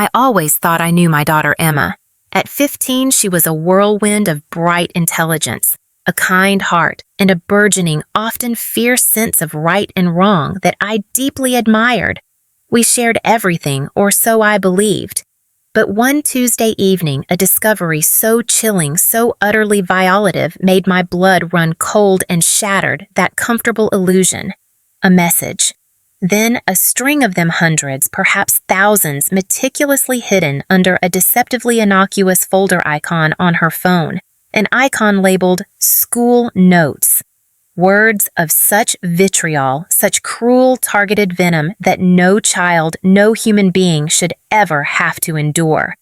I always thought I knew my daughter Emma. At 15, she was a whirlwind of bright intelligence, a kind heart, and a burgeoning, often fierce sense of right and wrong that I deeply admired. We shared everything, or so I believed. But one Tuesday evening, a discovery so chilling, so utterly violative, made my blood run cold and shattered that comfortable illusion. A message. Then a string of them, hundreds, perhaps thousands, meticulously hidden under a deceptively innocuous folder icon on her phone, an icon labeled School Notes. Words of such vitriol, such cruel, targeted venom that no child, no human being should ever have to endure.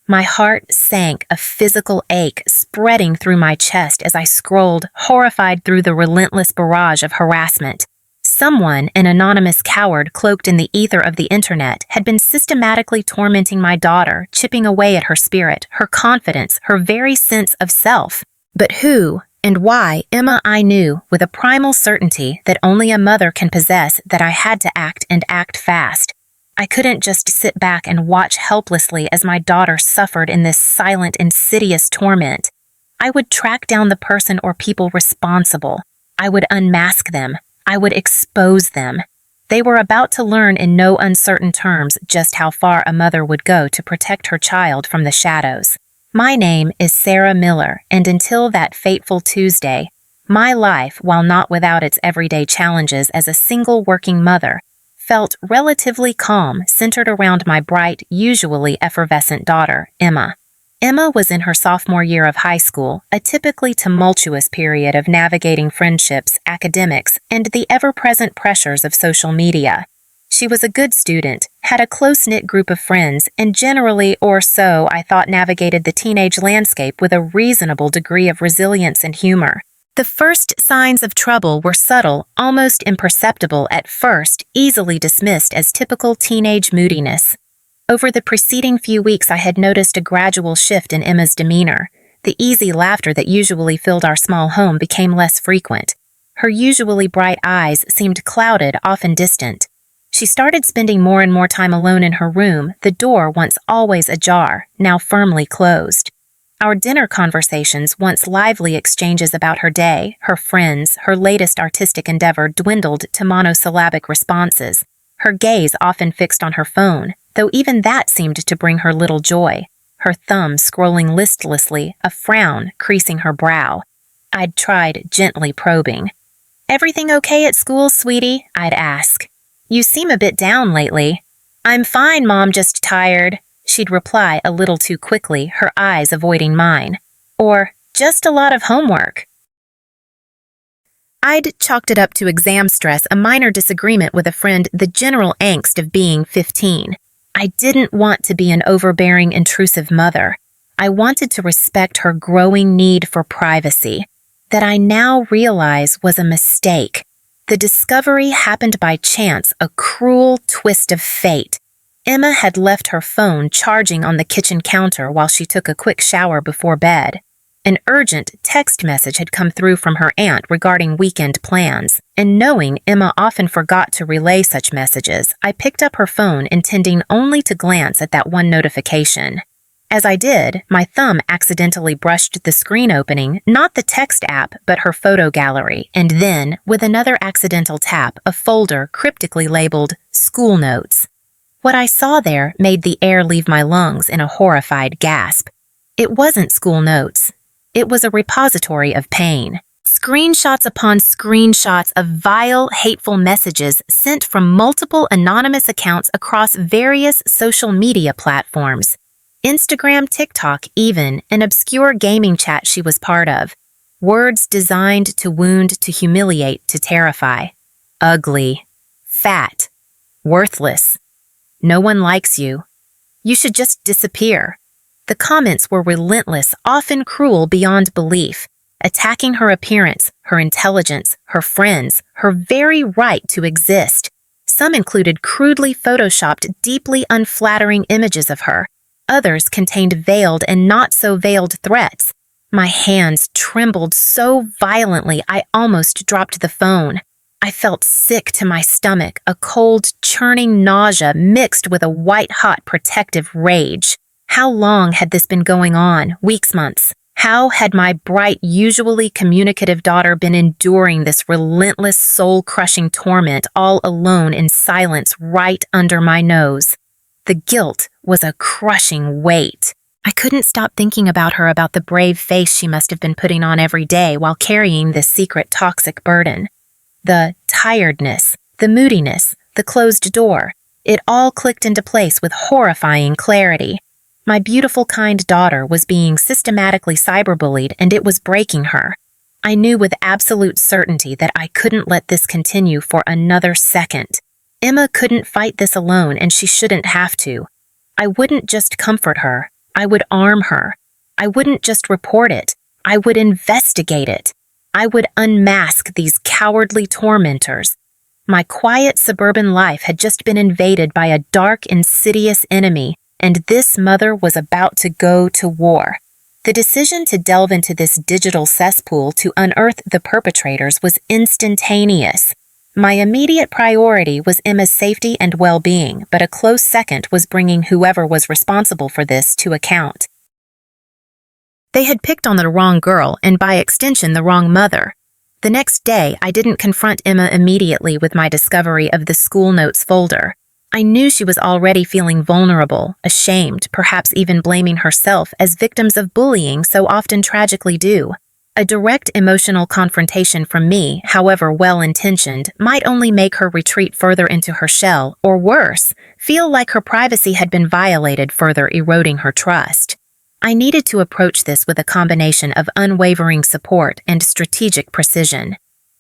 My heart sank, a physical ache spreading through my chest as I scrolled, horrified through the relentless barrage of harassment. Someone, an anonymous coward cloaked in the ether of the internet, had been systematically tormenting my daughter, chipping away at her spirit, her confidence, her very sense of self. But who and why Emma I knew with a primal certainty that only a mother can possess that I had to act and act fast. I couldn't just sit back and watch helplessly as my daughter suffered in this silent, insidious torment. I would track down the person or people responsible. I would unmask them. I would expose them. They were about to learn in no uncertain terms just how far a mother would go to protect her child from the shadows. My name is Sarah Miller, and until that fateful Tuesday, my life, while not without its everyday challenges as a single working mother, felt relatively calm, centered around my bright, usually effervescent daughter, Emma. Emma was in her sophomore year of high school, a typically tumultuous period of navigating friendships, academics, and the ever-present pressures of social media. She was a good student, had a close-knit group of friends, and generally, or so I thought, navigated the teenage landscape with a reasonable degree of resilience and humor. The first signs of trouble were subtle, almost imperceptible at first, easily dismissed as typical teenage moodiness. Over the preceding few weeks, I had noticed a gradual shift in Emma's demeanor. The easy laughter that usually filled our small home became less frequent. Her usually bright eyes seemed clouded, often distant. She started spending more and more time alone in her room, the door once always ajar, now firmly closed. Our dinner conversations, once lively exchanges about her day, her friends, her latest artistic endeavor, dwindled to monosyllabic responses, her gaze often fixed on her phone, though even that seemed to bring her little joy, her thumb scrolling listlessly, a frown creasing her brow. I'd tried gently probing. "Everything okay at school, sweetie?" I'd ask. "You seem a bit down lately." "I'm fine, Mom, just tired," she'd reply a little too quickly, her eyes avoiding mine. Or, "Just a lot of homework." I'd chalked it up to exam stress, a minor disagreement with a friend, the general angst of being 15. I didn't want to be an overbearing, intrusive mother. I wanted to respect her growing need for privacy, that I now realize was a mistake. The discovery happened by chance, a cruel twist of fate. Emma had left her phone charging on the kitchen counter while she took a quick shower before bed. An urgent text message had come through from her aunt regarding weekend plans, and knowing Emma often forgot to relay such messages, I picked up her phone intending only to glance at that one notification. As I did, my thumb accidentally brushed the screen opening, not the text app, but her photo gallery, and then, with another accidental tap, a folder cryptically labeled School Notes. What I saw there made the air leave my lungs in a horrified gasp. It wasn't school notes. It was a repository of pain. Screenshots upon screenshots of vile, hateful messages sent from multiple anonymous accounts across various social media platforms. Instagram, TikTok, even an obscure gaming chat she was part of. Words designed to wound, to humiliate, to terrify. Ugly. Fat. Worthless. No one likes you. You should just disappear. The comments were relentless, often cruel beyond belief, attacking her appearance, her intelligence, her friends, her very right to exist. Some included crudely photoshopped, deeply unflattering images of her. Others contained veiled and not-so-veiled threats. My hands trembled so violently I almost dropped the phone. I felt sick to my stomach, a cold, churning nausea mixed with a white-hot protective rage. How long had this been going on? Weeks, months? How had my bright, usually communicative daughter been enduring this relentless, soul-crushing torment all alone in silence right under my nose? The guilt was a crushing weight. I couldn't stop thinking about her, about the brave face she must have been putting on every day while carrying this secret toxic burden. The tiredness, the moodiness, the closed door, it all clicked into place with horrifying clarity. My beautiful, kind daughter was being systematically cyberbullied, and it was breaking her. I knew with absolute certainty that I couldn't let this continue for another second. Emma couldn't fight this alone, and she shouldn't have to. I wouldn't just comfort her. I would arm her. I wouldn't just report it. I would investigate it. I would unmask these cowardly tormentors. My quiet suburban life had just been invaded by a dark, insidious enemy, and this mother was about to go to war. The decision to delve into this digital cesspool to unearth the perpetrators was instantaneous. My immediate priority was Emma's safety and well-being, but a close second was bringing whoever was responsible for this to account. They had picked on the wrong girl, and by extension the wrong mother. The next day, I didn't confront Emma immediately with my discovery of the school notes folder. I knew she was already feeling vulnerable, ashamed, perhaps even blaming herself, as victims of bullying so often tragically do. A direct emotional confrontation from me, however well-intentioned, might only make her retreat further into her shell, or worse, feel like her privacy had been violated, further eroding her trust. I needed to approach this with a combination of unwavering support and strategic precision.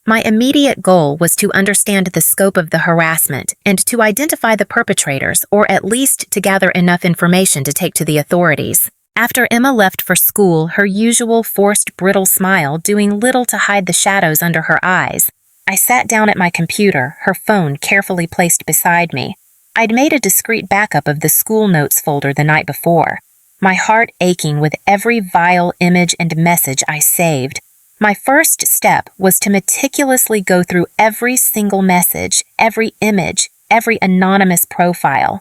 My immediate goal was to understand the scope of the harassment and to identify the perpetrators, or at least to gather enough information to take to the authorities. After Emma left for school, her usual forced, brittle smile doing little to hide the shadows under her eyes, I sat down at my computer, her phone carefully placed beside me. I'd made a discreet backup of the school notes folder the night before, my heart aching with every vile image and message I saved. My first step was to meticulously go through every single message, every image, every anonymous profile.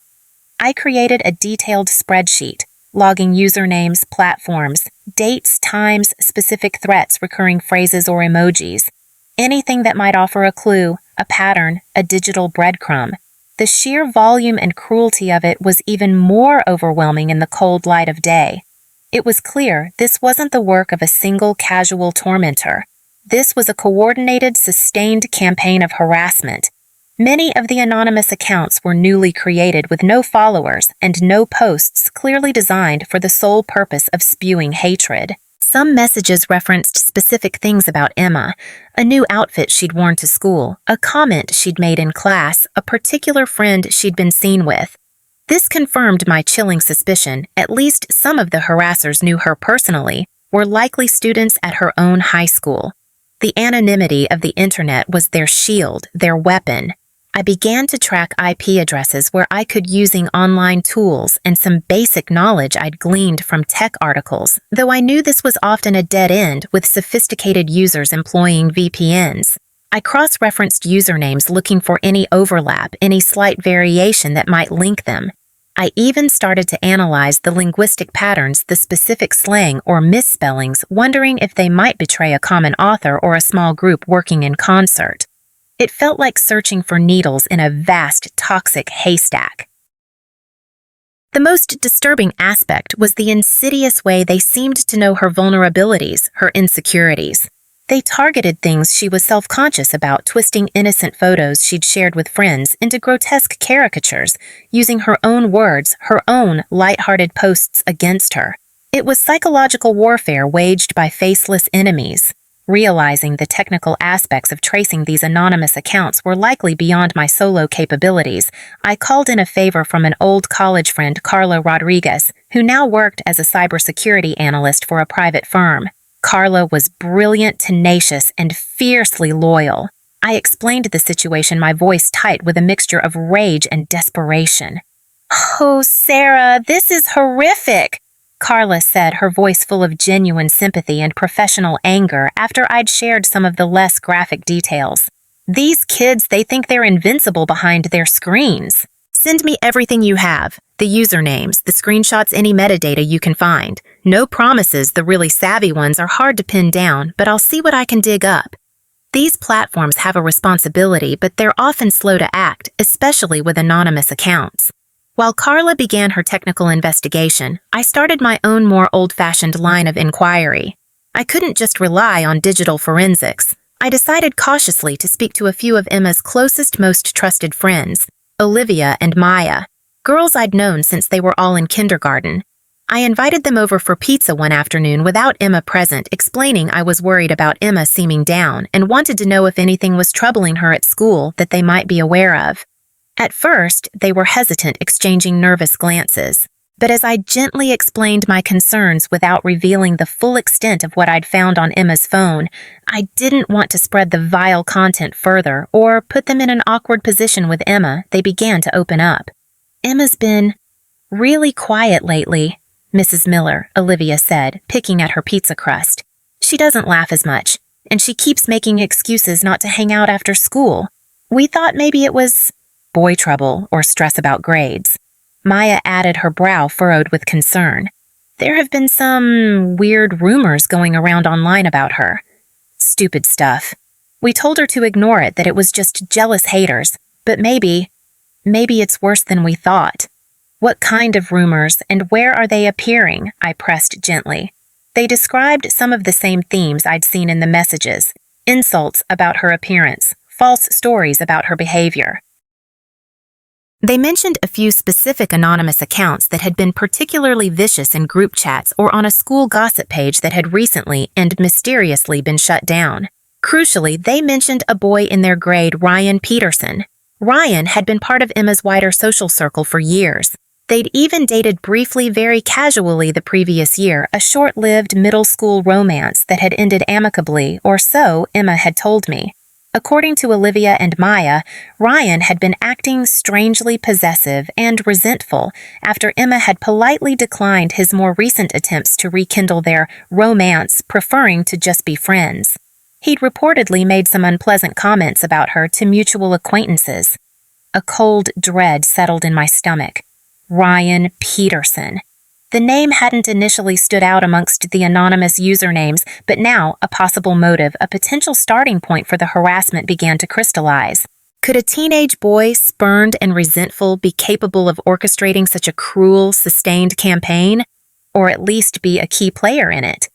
I created a detailed spreadsheet, logging usernames, platforms, dates, times, specific threats, recurring phrases or emojis. Anything that might offer a clue, a pattern, a digital breadcrumb. The sheer volume and cruelty of it was even more overwhelming in the cold light of day. It was clear this wasn't the work of a single casual tormentor. This was a coordinated, sustained campaign of harassment. Many of the anonymous accounts were newly created with no followers and no posts, clearly designed for the sole purpose of spewing hatred. Some messages referenced specific things about Emma, a new outfit she'd worn to school, a comment she'd made in class, a particular friend she'd been seen with. This confirmed my chilling suspicion. At least some of the harassers knew her personally, were likely students at her own high school. The anonymity of the internet was their shield, their weapon. I began to track IP addresses where I could, using online tools and some basic knowledge I'd gleaned from tech articles, though I knew this was often a dead end with sophisticated users employing VPNs. I cross-referenced usernames looking for any overlap, any slight variation that might link them. I even started to analyze the linguistic patterns, the specific slang or misspellings, wondering if they might betray a common author or a small group working in concert. It felt like searching for needles in a vast, toxic haystack. The most disturbing aspect was the insidious way they seemed to know her vulnerabilities, her insecurities. They targeted things she was self-conscious about, twisting innocent photos she'd shared with friends into grotesque caricatures, using her own words, her own lighthearted posts against her. It was psychological warfare waged by faceless enemies. Realizing the technical aspects of tracing these anonymous accounts were likely beyond my solo capabilities, I called in a favor from an old college friend, Carla Rodriguez, who now worked as a cybersecurity analyst for a private firm. Carla was brilliant, tenacious, and fiercely loyal. I explained the situation, my voice tight with a mixture of rage and desperation. "Oh, Sarah, this is horrific," Carla said, her voice full of genuine sympathy and professional anger after I'd shared some of the less graphic details. These kids, they think they're invincible behind their screens. Send me everything you have, the usernames, the screenshots, any metadata you can find. No promises, the really savvy ones are hard to pin down, but I'll see what I can dig up. These platforms have a responsibility, but they're often slow to act, especially with anonymous accounts. While Carla began her technical investigation, I started my own more old-fashioned line of inquiry. I couldn't just rely on digital forensics. I decided cautiously to speak to a few of Emma's closest, most trusted friends, Olivia and Maya, girls I'd known since they were all in kindergarten. I invited them over for pizza one afternoon without Emma present, explaining I was worried about Emma seeming down and wanted to know if anything was troubling her at school that they might be aware of. At first, they were hesitant, exchanging nervous glances. But as I gently explained my concerns without revealing the full extent of what I'd found on Emma's phone, I didn't want to spread the vile content further or put them in an awkward position with Emma. They began to open up. Emma's been really quiet lately, Mrs. Miller, Olivia said, picking at her pizza crust. She doesn't laugh as much, and she keeps making excuses not to hang out after school. We thought maybe it was boy trouble or stress about grades. Maya added, her brow furrowed with concern. There have been some weird rumors going around online about her. Stupid stuff. We told her to ignore it, that it was just jealous haters, but maybe it's worse than we thought. What kind of rumors, and where are they appearing? I pressed gently. They described some of the same themes I'd seen in the messages: insults about her appearance, false stories about her behavior. They mentioned a few specific anonymous accounts that had been particularly vicious in group chats or on a school gossip page that had recently and mysteriously been shut down. Crucially, they mentioned a boy in their grade, Ryan Peterson. Ryan had been part of Emma's wider social circle for years. They'd even dated briefly, very casually the previous year, a short-lived middle school romance that had ended amicably, or so Emma had told me. According to Olivia and Maya, Ryan had been acting strangely possessive and resentful after Emma had politely declined his more recent attempts to rekindle their romance, preferring to just be friends. He'd reportedly made some unpleasant comments about her to mutual acquaintances. A cold dread settled in my stomach. Ryan Peterson. The name hadn't initially stood out amongst the anonymous usernames, but now a possible motive, a potential starting point for the harassment began to crystallize. Could a teenage boy, spurned and resentful, be capable of orchestrating such a cruel, sustained campaign? Or at least be a key player in it?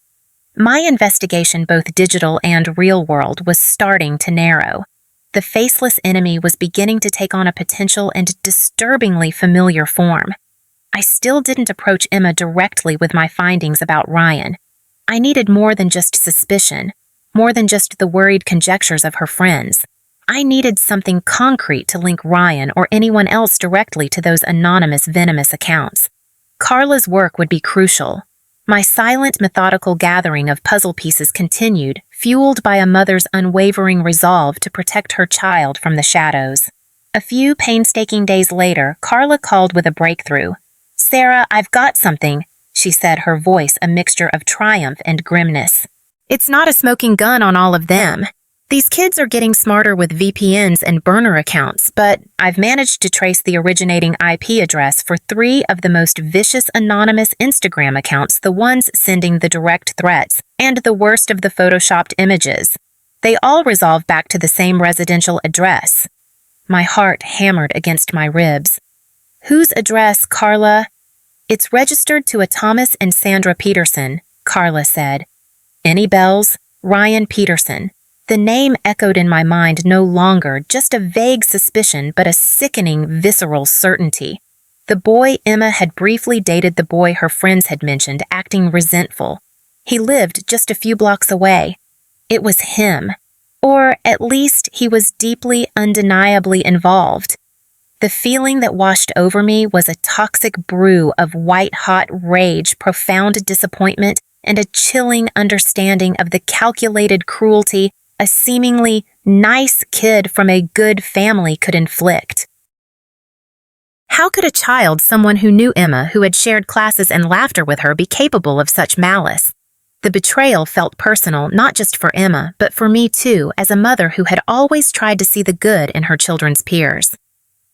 My investigation, both digital and real world, was starting to narrow. The faceless enemy was beginning to take on a potential and disturbingly familiar form. I still didn't approach Emma directly with my findings about Ryan. I needed more than just suspicion, more than just the worried conjectures of her friends. I needed something concrete to link Ryan or anyone else directly to those anonymous, venomous accounts. Carla's work would be crucial. My silent, methodical gathering of puzzle pieces continued, fueled by a mother's unwavering resolve to protect her child from the shadows. A few painstaking days later, Carla called with a breakthrough. "Sarah, I've got something," she said, her voice a mixture of triumph and grimness. "It's not a smoking gun on all of them. These kids are getting smarter with VPNs and burner accounts, but I've managed to trace the originating IP address for 3 of the most vicious anonymous Instagram accounts, the ones sending the direct threats, and the worst of the photoshopped images. They all resolve back to the same residential address." My heart hammered against my ribs. "Whose address, Carla?" "It's registered to a Thomas and Sandra Peterson," Carla said. "Any bells?" "Ryan Peterson." The name echoed in my mind, no longer just a vague suspicion, but a sickening, visceral certainty. The boy Emma had briefly dated the boy her friends had mentioned, acting resentful. He lived just a few blocks away. It was him. Or at least he was deeply, undeniably involved. The feeling that washed over me was a toxic brew of white-hot rage, profound disappointment, and a chilling understanding of the calculated cruelty a seemingly nice kid from a good family could inflict. How could a child, someone who knew Emma, who had shared classes and laughter with her, be capable of such malice? The betrayal felt personal not just for Emma, but for me too, as a mother who had always tried to see the good in her children's peers.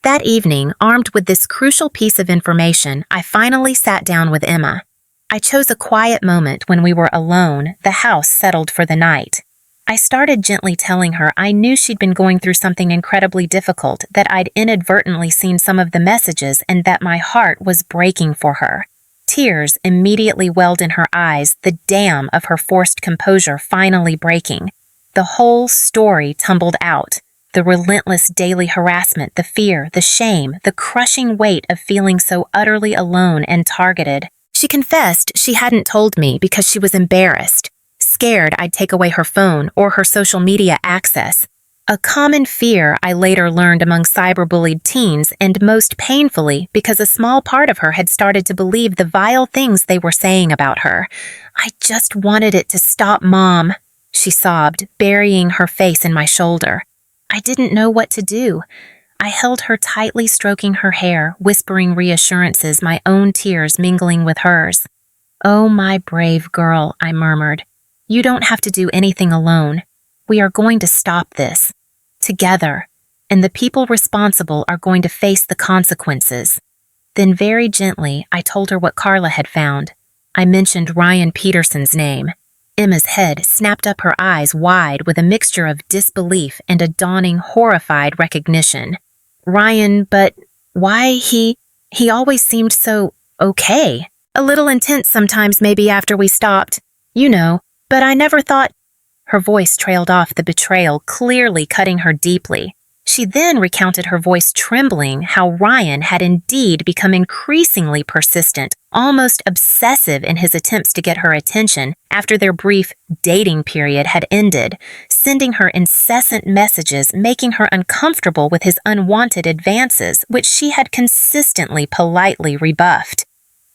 That evening, armed with this crucial piece of information, I finally sat down with Emma. I chose a quiet moment when we were alone, the house settled for the night. I started gently telling her I knew she'd been going through something incredibly difficult, that I'd inadvertently seen some of the messages, and that my heart was breaking for her. Tears immediately welled in her eyes, the dam of her forced composure finally breaking. The whole story tumbled out. The relentless daily harassment, the fear, the shame, the crushing weight of feeling so utterly alone and targeted. She confessed she hadn't told me because she was embarrassed, scared I'd take away her phone or her social media access. A common fear I later learned among cyberbullied teens, and most painfully because a small part of her had started to believe the vile things they were saying about her. "I just wanted it to stop, Mom," she sobbed, burying her face in my shoulder. I didn't know what to do. I held her tightly, stroking her hair, whispering reassurances, my own tears mingling with hers. "Oh, my brave girl," I murmured. "You don't have to do anything alone. We are going to stop this. Together. And the people responsible are going to face the consequences." Then very gently, I told her what Carla had found. I mentioned Ryan Peterson's name. Emma's head snapped up, her eyes wide with a mixture of disbelief and a dawning, horrified recognition. "Ryan, but why he always seemed so okay. A little intense sometimes maybe after we stopped. You know, but I never thought—" Her voice trailed off, the betrayal clearly cutting her deeply. She then recounted, her voice trembling, how Ryan had indeed become increasingly persistent, almost obsessive in his attempts to get her attention after their brief dating period had ended, sending her incessant messages, making her uncomfortable with his unwanted advances, which she had consistently politely rebuffed.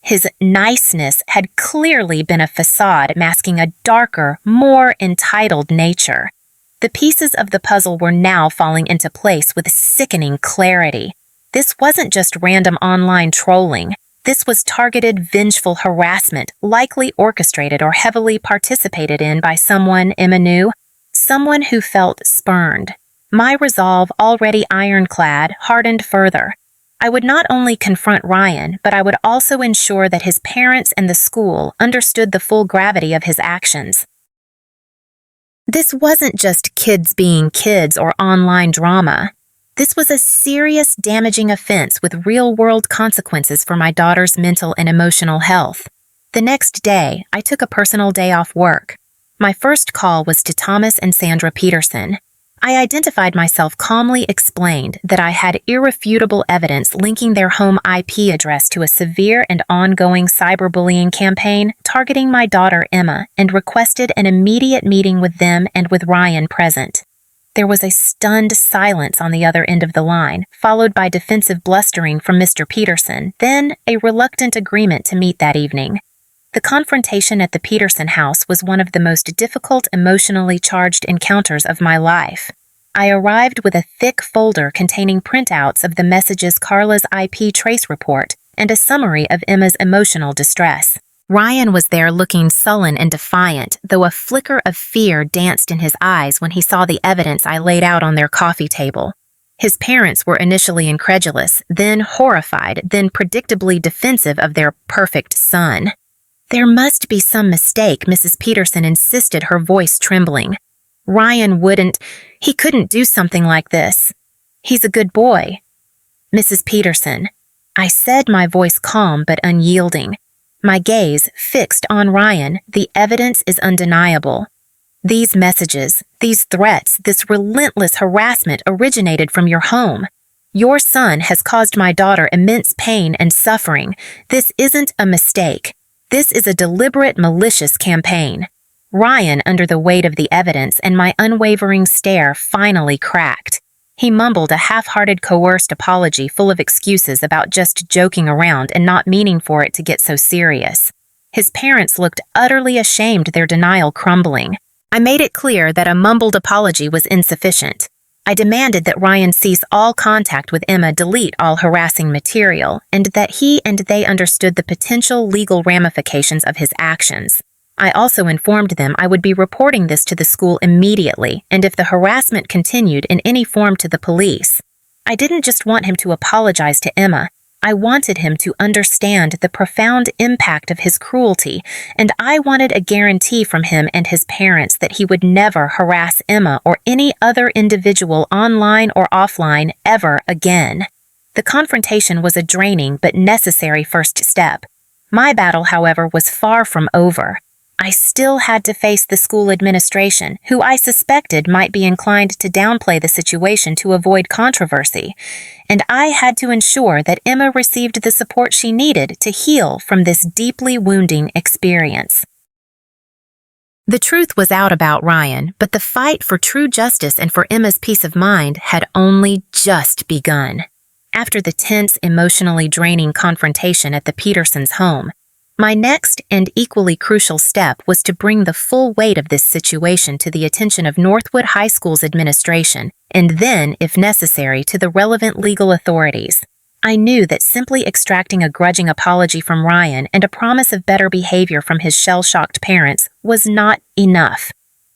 His niceness had clearly been a facade masking a darker, more entitled nature. The pieces of the puzzle were now falling into place with sickening clarity. This wasn't just random online trolling. This was targeted, vengeful harassment, likely orchestrated or heavily participated in by someone Emma knew, someone who felt spurned. My resolve, already ironclad, hardened further. I would not only confront Ryan, but I would also ensure that his parents and the school understood the full gravity of his actions. This wasn't just kids being kids or online drama. This was a serious, damaging offense with real-world consequences for my daughter's mental and emotional health. The next day, I took a personal day off work. My first call was to Thomas and Sandra Peterson. I identified myself, calmly explained that I had irrefutable evidence linking their home IP address to a severe and ongoing cyberbullying campaign targeting my daughter Emma, and requested an immediate meeting with them and with Ryan present. There was a stunned silence on the other end of the line, followed by defensive blustering from Mr. Peterson, then a reluctant agreement to meet that evening. The confrontation at the Peterson house was one of the most difficult, emotionally charged encounters of my life. I arrived with a thick folder containing printouts of the messages, Carla's IP trace report, and a summary of Emma's emotional distress. Ryan was there looking sullen and defiant, though a flicker of fear danced in his eyes when he saw the evidence I laid out on their coffee table. His parents were initially incredulous, then horrified, then predictably defensive of their perfect son. "There must be some mistake," Mrs. Peterson insisted, her voice trembling. "Ryan he couldn't do something like this. He's a good boy." "Mrs. Peterson," I said, my voice calm but unyielding. My gaze fixed on Ryan, the evidence is undeniable. These messages, these threats, this relentless harassment originated from your home. Your son has caused my daughter immense pain and suffering. This isn't a mistake. This is a deliberate, malicious campaign. Ryan, under the weight of the evidence and my unwavering stare, finally cracked. He mumbled a half-hearted, coerced apology full of excuses about just joking around and not meaning for it to get so serious. His parents looked utterly ashamed, their denial crumbling. I made it clear that a mumbled apology was insufficient. I demanded that Ryan cease all contact with Emma, delete all harassing material, and that he and they understood the potential legal ramifications of his actions. I also informed them I would be reporting this to the school immediately, and if the harassment continued in any form, to the police. I didn't just want him to apologize to Emma. I wanted him to understand the profound impact of his cruelty, and I wanted a guarantee from him and his parents that he would never harass Emma or any other individual online or offline ever again. The confrontation was a draining but necessary first step. My battle, however, was far from over. I still had to face the school administration, who I suspected might be inclined to downplay the situation to avoid controversy, and I had to ensure that Emma received the support she needed to heal from this deeply wounding experience. The truth was out about Ryan, but the fight for true justice and for Emma's peace of mind had only just begun. After the tense, emotionally draining confrontation at the Petersons' home, my next and equally crucial step was to bring the full weight of this situation to the attention of Northwood High School's administration, and then, if necessary, to the relevant legal authorities. I knew that simply extracting a grudging apology from Ryan and a promise of better behavior from his shell-shocked parents was not enough.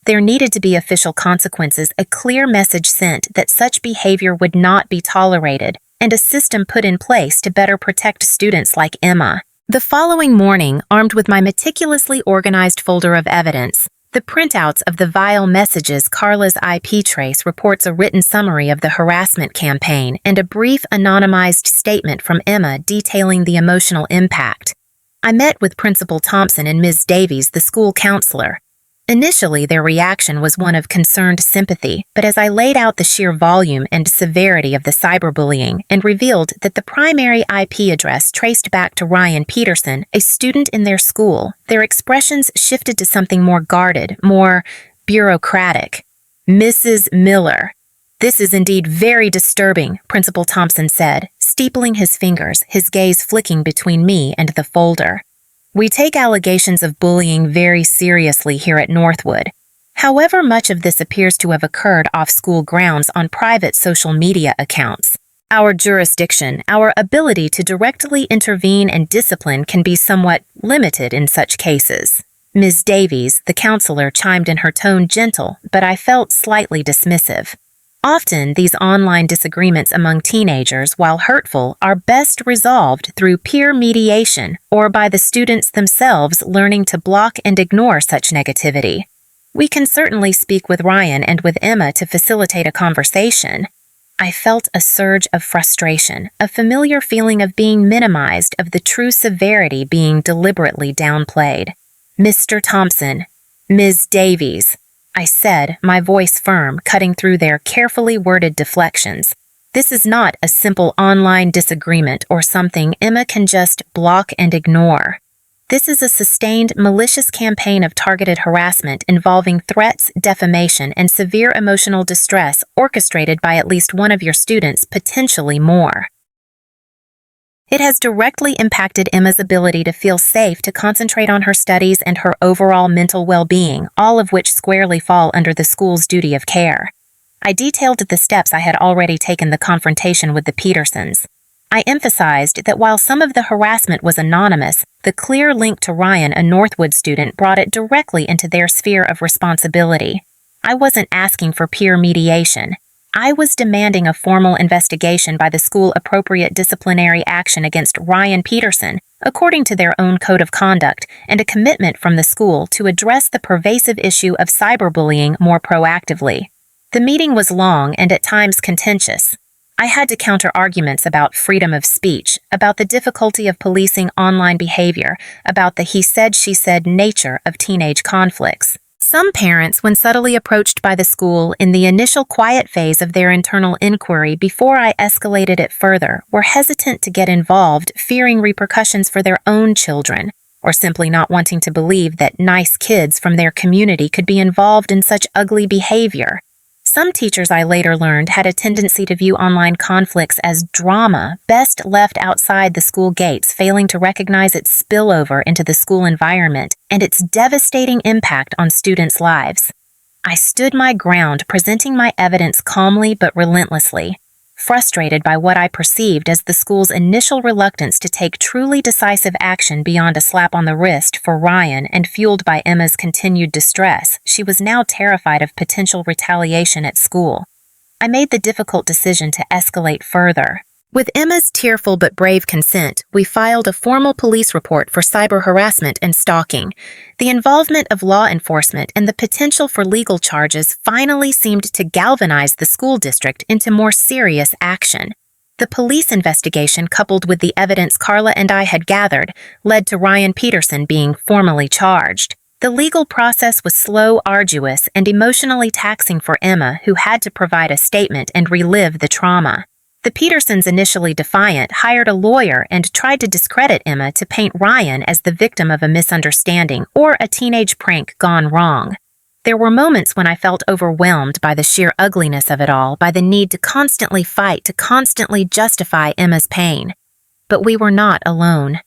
There needed to be official consequences, a clear message sent that such behavior would not be tolerated, and a system put in place to better protect students like Emma. The following morning, armed with my meticulously organized folder of evidence, the printouts of the vile messages Carla's IP trace reports a written summary of the harassment campaign and a brief anonymized statement from Emma detailing the emotional impact. I met with Principal Thompson and Ms. Davies, the school counselor. Initially, their reaction was one of concerned sympathy, but as I laid out the sheer volume and severity of the cyberbullying and revealed that the primary IP address traced back to Ryan Peterson, a student in their school, their expressions shifted to something more guarded, more bureaucratic. "Mrs. Miller. This is indeed very disturbing," Principal Thompson said, steepling his fingers, his gaze flicking between me and the folder. "We take allegations of bullying very seriously here at Northwood. However, much of this appears to have occurred off school grounds on private social media accounts. Our jurisdiction, our ability to directly intervene and discipline can be somewhat limited in such cases." Ms. Davies, the counselor, chimed in, her tone gentle, but I felt slightly dismissive. Often, these online disagreements among teenagers, while hurtful, are best resolved through peer mediation or by the students themselves learning to block and ignore such negativity. We can certainly speak with Ryan and with Emma to facilitate a conversation. I felt a surge of frustration, a familiar feeling of being minimized, of the true severity being deliberately downplayed. "Mr. Thompson, Ms. Davies," I said, my voice firm, cutting through their carefully worded deflections. "This is not a simple online disagreement or something Emma can just block and ignore. This is a sustained, malicious campaign of targeted harassment involving threats, defamation, and severe emotional distress orchestrated by at least one of your students, potentially more. It has directly impacted Emma's ability to feel safe to concentrate on her studies and her overall mental well-being, all of which squarely fall under the school's duty of care." I detailed the steps I had already taken the confrontation with the Petersons. I emphasized that while some of the harassment was anonymous, the clear link to Ryan, a Northwood student, brought it directly into their sphere of responsibility. I wasn't asking for peer mediation. I was demanding a formal investigation by the school, appropriate disciplinary action against Ryan Peterson, according to their own code of conduct, and a commitment from the school to address the pervasive issue of cyberbullying more proactively. The meeting was long and at times contentious. I had to counter arguments about freedom of speech, about the difficulty of policing online behavior, about the he said, she said nature of teenage conflicts. Some parents, when subtly approached by the school in the initial quiet phase of their internal inquiry before I escalated it further, were hesitant to get involved, fearing repercussions for their own children, or simply not wanting to believe that nice kids from their community could be involved in such ugly behavior. Some teachers, I later learned, had a tendency to view online conflicts as drama best left outside the school gates, failing to recognize its spillover into the school environment and its devastating impact on students' lives. I stood my ground, presenting my evidence calmly but relentlessly. frustrated by what I perceived as the school's initial reluctance to take truly decisive action beyond a slap on the wrist for Ryan and fueled by Emma's continued distress. She was now terrified of potential retaliation at school. I made the difficult decision to escalate further. With Emma's tearful but brave consent, we filed a formal police report for cyber harassment and stalking. The involvement of law enforcement and the potential for legal charges finally seemed to galvanize the school district into more serious action. The police investigation, coupled with the evidence Carla and I had gathered, led to Ryan Peterson being formally charged. The legal process was slow, arduous, and emotionally taxing for Emma, who had to provide a statement and relive the trauma. The Petersons, initially defiant, hired a lawyer and tried to discredit Emma to paint Ryan as the victim of a misunderstanding or a teenage prank gone wrong. There were moments when I felt overwhelmed by the sheer ugliness of it all, by the need to constantly fight, to constantly justify Emma's pain. But we were not alone.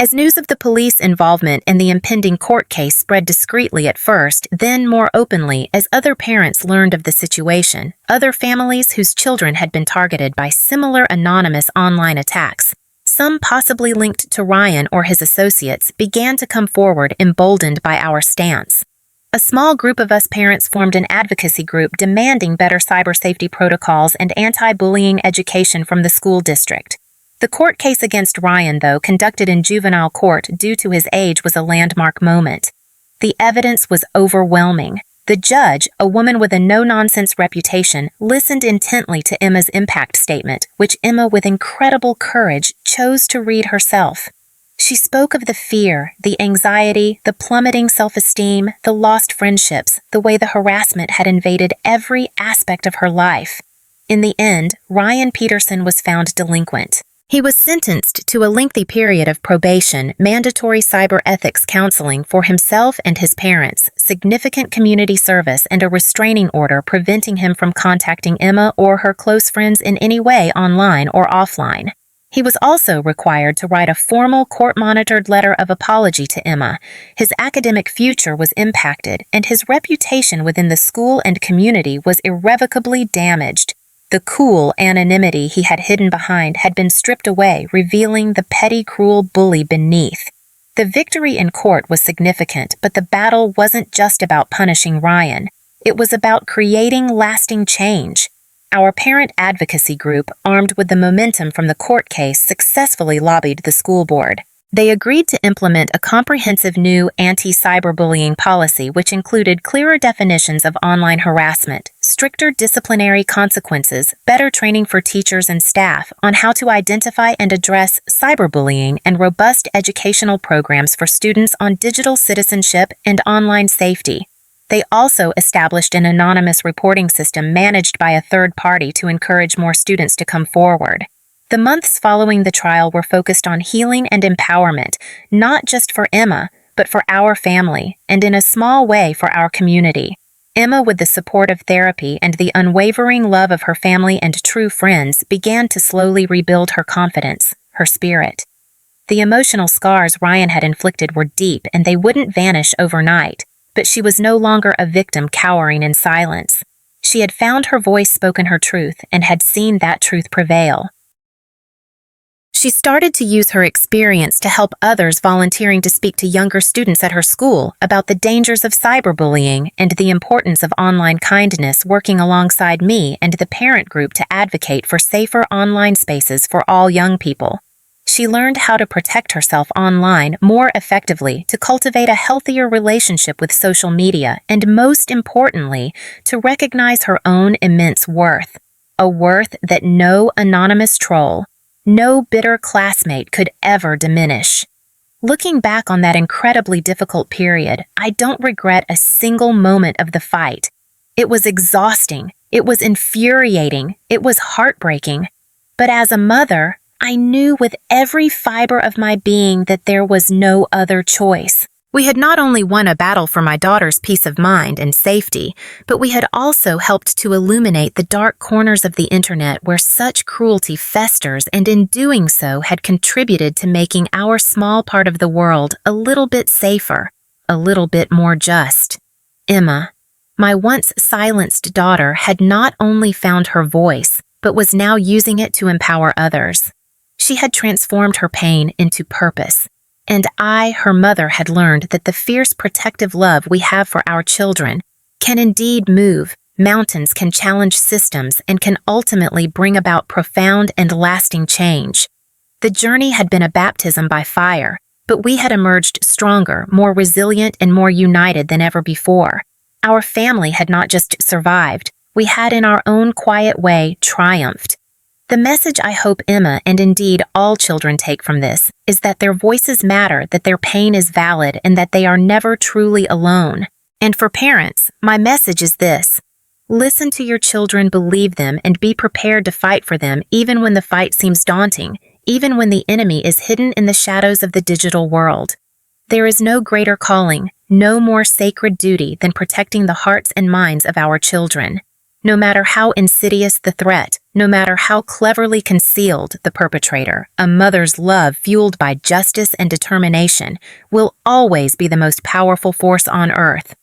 As news of the police involvement in the impending court case spread discreetly at first, then more openly as other parents learned of the situation, other families whose children had been targeted by similar anonymous online attacks, some possibly linked to Ryan or his associates, began to come forward emboldened by our stance. A small group of us parents formed an advocacy group demanding better cyber safety protocols and anti-bullying education from the school district. The court case against Ryan, though conducted in juvenile court due to his age, was a landmark moment. The evidence was overwhelming. The judge, a woman with a no-nonsense reputation, listened intently to Emma's impact statement, which Emma, with incredible courage, chose to read herself. She spoke of the fear, the anxiety, the plummeting self-esteem, the lost friendships, the way the harassment had invaded every aspect of her life. In the end, Ryan Peterson was found delinquent. He was sentenced to a lengthy period of probation, mandatory cyber ethics counseling for himself and his parents, significant community service, and a restraining order preventing him from contacting Emma or her close friends in any way online or offline. He was also required to write a formal court-monitored letter of apology to Emma. His academic future was impacted, and his reputation within the school and community was irrevocably damaged. The cool anonymity he had hidden behind had been stripped away, revealing the petty, cruel bully beneath. The victory in court was significant, but the battle wasn't just about punishing Ryan. It was about creating lasting change. Our parent advocacy group, armed with the momentum from the court case, successfully lobbied the school board. They agreed to implement a comprehensive new anti-cyberbullying policy which included clearer definitions of online harassment, stricter disciplinary consequences, better training for teachers and staff on how to identify and address cyberbullying, and robust educational programs for students on digital citizenship and online safety. They also established an anonymous reporting system managed by a third party to encourage more students to come forward. The months following the trial were focused on healing and empowerment, not just for Emma, but for our family, and in a small way for our community. Emma, with the support of therapy and the unwavering love of her family and true friends, began to slowly rebuild her confidence, her spirit. The emotional scars Ryan had inflicted were deep, and they wouldn't vanish overnight, but she was no longer a victim cowering in silence. She had found her voice, spoken her truth, and had seen that truth prevail. She started to use her experience to help others, volunteering to speak to younger students at her school about the dangers of cyberbullying and the importance of online kindness, working alongside me and the parent group to advocate for safer online spaces for all young people. She learned how to protect herself online more effectively, to cultivate a healthier relationship with social media, and most importantly, to recognize her own immense worth, a worth that no anonymous troll, no bitter classmate could ever diminish. Looking back on that incredibly difficult period, I don't regret a single moment of the fight. It was exhausting, it was infuriating, it was heartbreaking. But as a mother, I knew with every fiber of my being that there was no other choice. We had not only won a battle for my daughter's peace of mind and safety, but we had also helped to illuminate the dark corners of the internet where such cruelty festers, and in doing so had contributed to making our small part of the world a little bit safer, a little bit more just. Emma, My once silenced daughter had not only found her voice, but was now using it to empower others. She had transformed her pain into purpose. And I, her mother, had learned that the fierce protective love we have for our children can indeed move mountains, can challenge systems, and can ultimately bring about profound and lasting change. The journey had been a baptism by fire, but we had emerged stronger, more resilient, and more united than ever before. Our family had not just survived, we had in our own quiet way triumphed. The message I hope Emma, and indeed all children, take from this is that their voices matter, that their pain is valid, and that they are never truly alone. And for parents, my message is this: listen to your children, believe them, and be prepared to fight for them even when the fight seems daunting, even when the enemy is hidden in the shadows of the digital world. There is no greater calling, no more sacred duty than protecting the hearts and minds of our children. No matter how insidious the threat, no matter how cleverly concealed the perpetrator, a mother's love fueled by justice and determination will always be the most powerful force on earth.